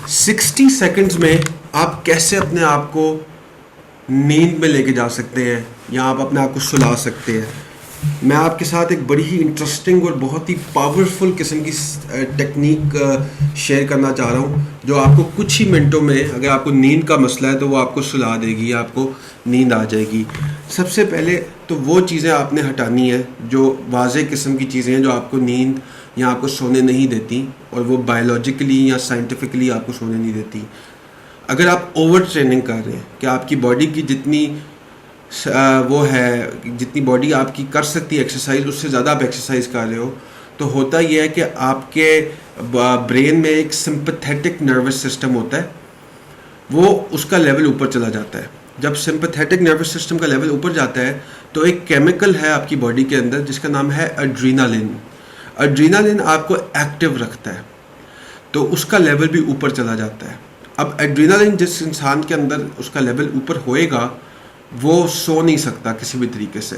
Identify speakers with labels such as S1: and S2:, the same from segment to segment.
S1: 60 seconds में आप कैसे अपने आप को नींद में लेके जा सकते हैं या आप अपने आप को सुला सकते हैं। मैं आपके साथ एक बड़ी ही इंटरेस्टिंग और बहुत ही पावरफुल किस्म की टेक्निक शेयर करना चाह रहा हूँ, जो आपको कुछ ही मिनटों में, अगर आपको नींद का मसला है तो वो आपको सुला देगी, आपको नींद आ जाएगी। सबसे पहले तो वो चीज़ें आपने हटानी है जो वाज़े किस्म की चीज़ें हैं जो आपको नींद या आपको सोने नहीं देती, और वो बायोलॉजिकली या साइंटिफिकली आपको सोने नहीं देती। अगर आप ओवर ट्रेनिंग कर रहे हैं कि आपकी बॉडी की जितनी वो है, जितनी बॉडी आपकी कर सकती है एक्सरसाइज, उससे ज़्यादा आप एक्सरसाइज कर रहे हो, तो होता यह है कि आपके ब्रेन में एक सिंपैथेटिक नर्वस सिस्टम होता है, वो उसका लेवल ऊपर चला जाता है। जब सिंपैथेटिक नर्वस सिस्टम का लेवल ऊपर जाता है तो एक केमिकल है आपकी बॉडी के अंदर जिसका नाम है एड्रीनालिन। एड्रीनालिन आपको एक्टिव रखता है, तो उसका लेवल भी ऊपर चला जाता है। अब एड्रीनालिन जिस इंसान के अंदर उसका लेवल ऊपर होएगा वो सो नहीं सकता किसी भी तरीके से।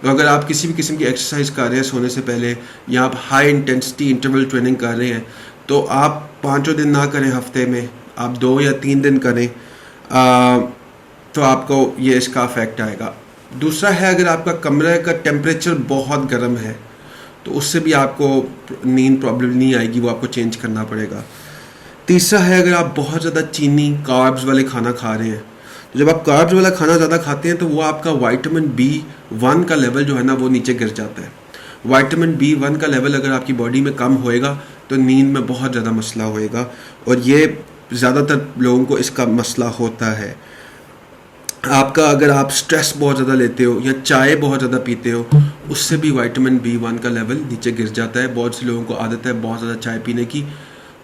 S1: तो अगर आप किसी भी किस्म की एक्सरसाइज कर रहे हैं सोने से पहले, या आप हाई इंटेंसिटी इंटरवल ट्रेनिंग कर रहे हैं, तो आप 5 दिन ना करें हफ्ते में, आप 2 या 3 दिन करें, तो आपको ये इसका इफेक्ट आएगा। दूसरा है, अगर आपका कमरे का टेम्परेचर बहुत गर्म है तो उससे भी आपको नींद प्रॉब्लम नहीं आएगी, वो आपको चेंज करना पड़ेगा। तीसरा है, अगर आप बहुत ज़्यादा चीनी कार्ब्स वाले खाना खा रहे हैं, तो जब आप कार्ब्स वाला खाना ज़्यादा खाते हैं तो वो आपका विटामिन B1 का लेवल जो है ना वो नीचे गिर जाता है। विटामिन B1 का लेवल अगर आपकी बॉडी में कम होएगा तो नींद में बहुत ज़्यादा मसला होएगा, और ये ज़्यादातर लोगों को इसका मसला होता है। आपका अगर आप स्ट्रेस बहुत ज़्यादा लेते हो या चाय बहुत ज़्यादा पीते हो, उससे भी विटामिन B1 का लेवल नीचे गिर जाता है। बहुत से लोगों को आदत है बहुत ज़्यादा चाय पीने की,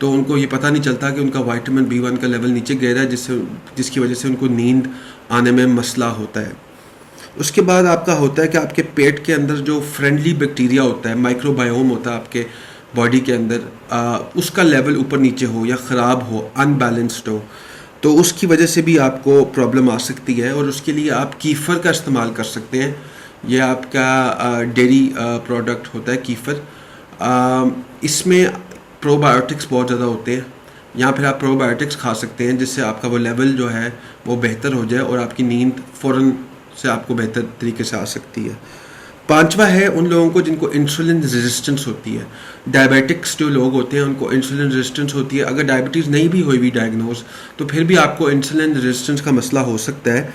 S1: तो उनको ये पता नहीं चलता कि उनका विटामिन B1 का लेवल नीचे गिर रहा है, जिसकी वजह से उनको नींद आने में मसला होता है। उसके बाद आपका होता है कि आपके पेट के अंदर जो फ्रेंडली बैक्टीरिया होता है, माइक्रोबायोम होता है आपके बॉडी के अंदर, उसका लेवल ऊपर नीचे हो या ख़राब हो, अनबैलेंस्ड हो, तो उसकी वजह से भी आपको प्रॉब्लम आ सकती है। और उसके लिए आप कीफ़र का इस्तेमाल कर सकते हैं। यह आपका डेयरी प्रोडक्ट होता है कीफ़र। इसमें प्रोबायोटिक्स बहुत ज़्यादा होते हैं, या फिर आप प्रोबायोटिक्स खा सकते हैं जिससे आपका वो लेवल जो है वो बेहतर हो जाए और आपकी नींद फ़ौरन से आपको बेहतर तरीके से आ सकती है। पांचवा है उन लोगों को जिनको इंसुलिन रेजिस्टेंस होती है। डायबिटिक्स जो लोग होते हैं उनको इंसुलिन रेजिस्टेंस होती है। अगर डायबिटीज़ नहीं भी हुई डायग्नोज, तो फिर भी आपको इंसुलिन रेजिस्टेंस का मसला हो सकता है।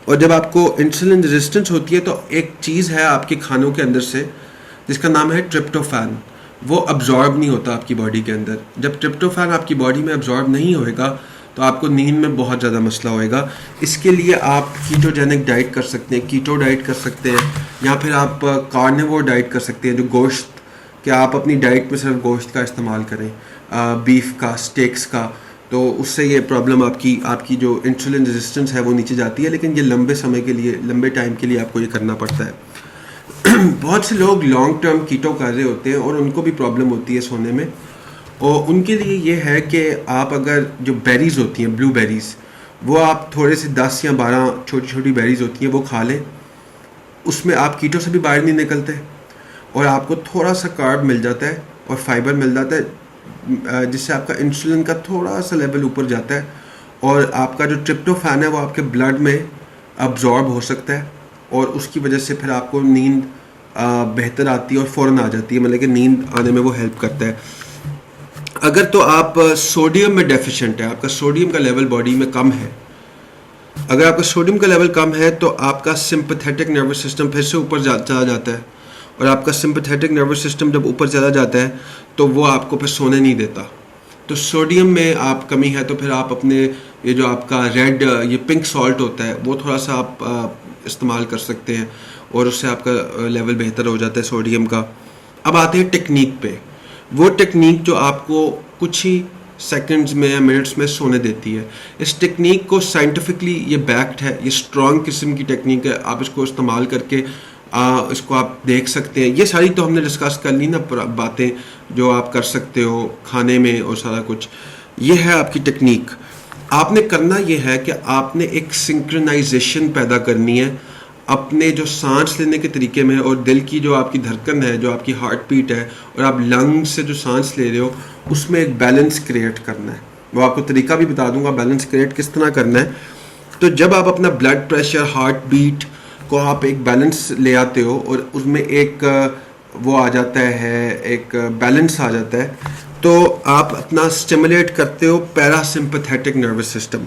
S1: और जब आपको इंसुलिन रेजिस्टेंस होती है तो एक चीज़ है आपके खानों के अंदर से जिसका नाम है ट्रिप्टोफैन, वो अब्जॉर्ब नहीं होता आपकी बॉडी के अंदर। जब ट्रिप्टोफैन आपकी बॉडी में अब्जॉर्ब नहीं होएगा तो आपको नींद में बहुत ज़्यादा मसला होएगा। इसके लिए आप कीटोजेनिक डाइट कर सकते हैं, कीटो डाइट कर सकते हैं, या फिर आप कार्निवोर डाइट कर सकते हैं, जो गोश्त कि आप अपनी डाइट में सिर्फ गोश्त का इस्तेमाल करें, बीफ का, स्टेक्स का, तो उससे ये प्रॉब्लम आपकी जो इंसुलिन रेजिस्टेंस है वो नीचे जाती है। लेकिन ये लंबे समय के लिए, लंबे टाइम के लिए आपको ये करना पड़ता है। बहुत से लोग लॉन्ग टर्म कीटो कर रहे होते हैं और उनको भी प्रॉब्लम होती है सोने में, और उनके लिए ये है कि आप अगर जो बेरीज़ होती हैं, ब्लूबेरीज़, वो आप थोड़े से 10 या 12 छोटी छोटी बेरीज़ होती हैं वो खा लें। उसमें आप कीटो से भी बाहर नहीं निकलते और आपको थोड़ा सा कार्ब मिल जाता है और फाइबर मिल जाता है, जिससे आपका इंसुलिन का थोड़ा सा लेवल ऊपर जाता है और आपका जो ट्रिप्टोफैन है वो आपके ब्लड में अब्जॉर्ब हो सकता है, और उसकी वजह से फिर आपको नींद बेहतर आती है और फ़ौरन आ जाती है, मतलब कि नींद आने में वो हेल्प करता है। अगर तो आप सोडियम में डेफिशिएंट है, आपका सोडियम का लेवल बॉडी में कम है, अगर आपका सोडियम का लेवल कम है तो आपका सिंपैथेटिक नर्वस सिस्टम फिर से ऊपर चला जाता है, और आपका सिंपैथेटिक नर्वस सिस्टम जब ऊपर चला जाता है तो वो आपको फिर सोने नहीं देता। तो सोडियम में आप कमी है तो फिर आप अपने ये जो आपका ये पिंक सॉल्ट होता है वो थोड़ा सा आप इस्तेमाल कर सकते हैं, और उससे आपका लेवल बेहतर हो जाता है सोडियम का। अब आते हैं टेक्निक पे। वो टेक्निक जो आपको कुछ ही सेकंड्स में या मिनट्स में सोने देती है। इस टेक्निक को साइंटिफिकली ये बैक्ड है, ये स्ट्रॉन्ग किस्म की टेक्निक है। आप इसको इस्तेमाल करके इसको आप देख सकते हैं। ये सारी तो हमने डिस्कस कर ली ना बातें जो आप कर सकते हो खाने में और सारा कुछ। ये है आपकी टेक्निक। आपने करना ये है कि आपने एक सिंक्रोनाइजेशन पैदा करनी है अपने जो सांस लेने के तरीके में, और दिल की जो आपकी धड़कन है, जो आपकी हार्ट बीट है, और आप लंग्स से जो सांस ले रहे हो, उसमें एक बैलेंस क्रिएट करना है। वो आपको तरीका भी बता दूंगा बैलेंस क्रिएट किस तरह करना है। तो जब आप अपना ब्लड प्रेशर, हार्ट बीट को आप एक बैलेंस ले आते हो और उसमें एक वो आ जाता है, एक बैलेंस आ जाता है, तो आप अपना स्टिमुलेट करते हो parasympathetic nervous system.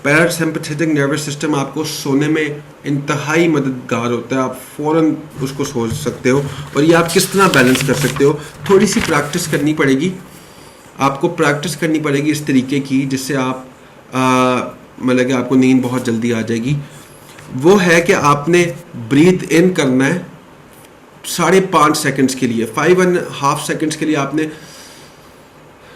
S1: Parasympathetic nervous system आपको सोने में इंतहाई मददगार होता है, आप फ़ौरन उसको सोच सकते हो। और ये आप किस तरह बैलेंस कर सकते हो, थोड़ी सी प्रैक्टिस करनी पड़ेगी, आपको प्रैक्टिस करनी पड़ेगी इस तरीके की जिससे आप मतलब कि आपको नींद बहुत जल्दी आ जाएगी। वो है कि आपने ब्रीथ इन करना है 5.5 सेकंड्स के लिए, 5.5 सेकंड्स के लिए आपने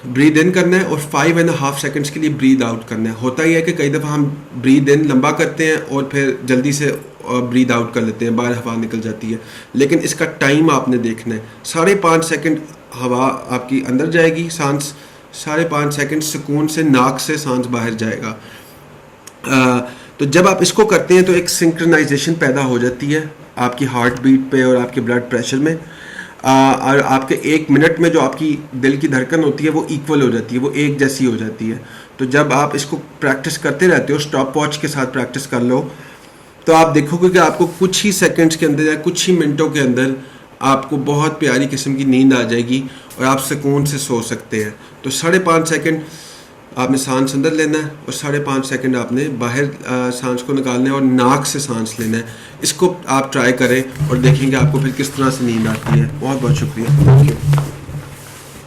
S1: ब्रीद इन करना है और 5.5 सेकंड्स के लिए ब्रीद आउट करना है। होता ही है कि कई दफ़ा हम ब्रीद इन लंबा करते हैं और फिर जल्दी से ब्रीद आउट कर लेते हैं, बाहर हवा निकल जाती है, लेकिन इसका टाइम आपने देखना है। 5.5 सेकंड हवा आपकी अंदर जाएगी, सांस 5.5 सेकंड सुकून से नाक से सांस बाहर जाएगा। तो जब आप इसको करते हैं तो एक सिंक्रोनाइजेशन पैदा हो जाती है आपकी हार्ट बीट पे और आपके ब्लड प्रेशर में, और आपके 1 मिनट में जो आपकी दिल की धड़कन होती है वो इक्वल हो जाती है, वो एक जैसी हो जाती है। तो जब आप इसको प्रैक्टिस करते रहते हो, स्टॉप वॉच के साथ प्रैक्टिस कर लो, तो आप देखोगे कि आपको कुछ ही सेकंड्स के अंदर या कुछ ही मिनटों के अंदर आपको बहुत प्यारी किस्म की नींद आ जाएगी और आप सुकून से सो सकते हैं। तो 5.5 सेकंड आपने सांस अंदर लेना है और 5.5 सेकंड आपने बाहर सांस को निकालना है और नाक से सांस लेना है। इसको आप ट्राई करें और देखेंगे आपको फिर किस तरह से नींद आती है। बहुत बहुत शुक्रिया। Thank you.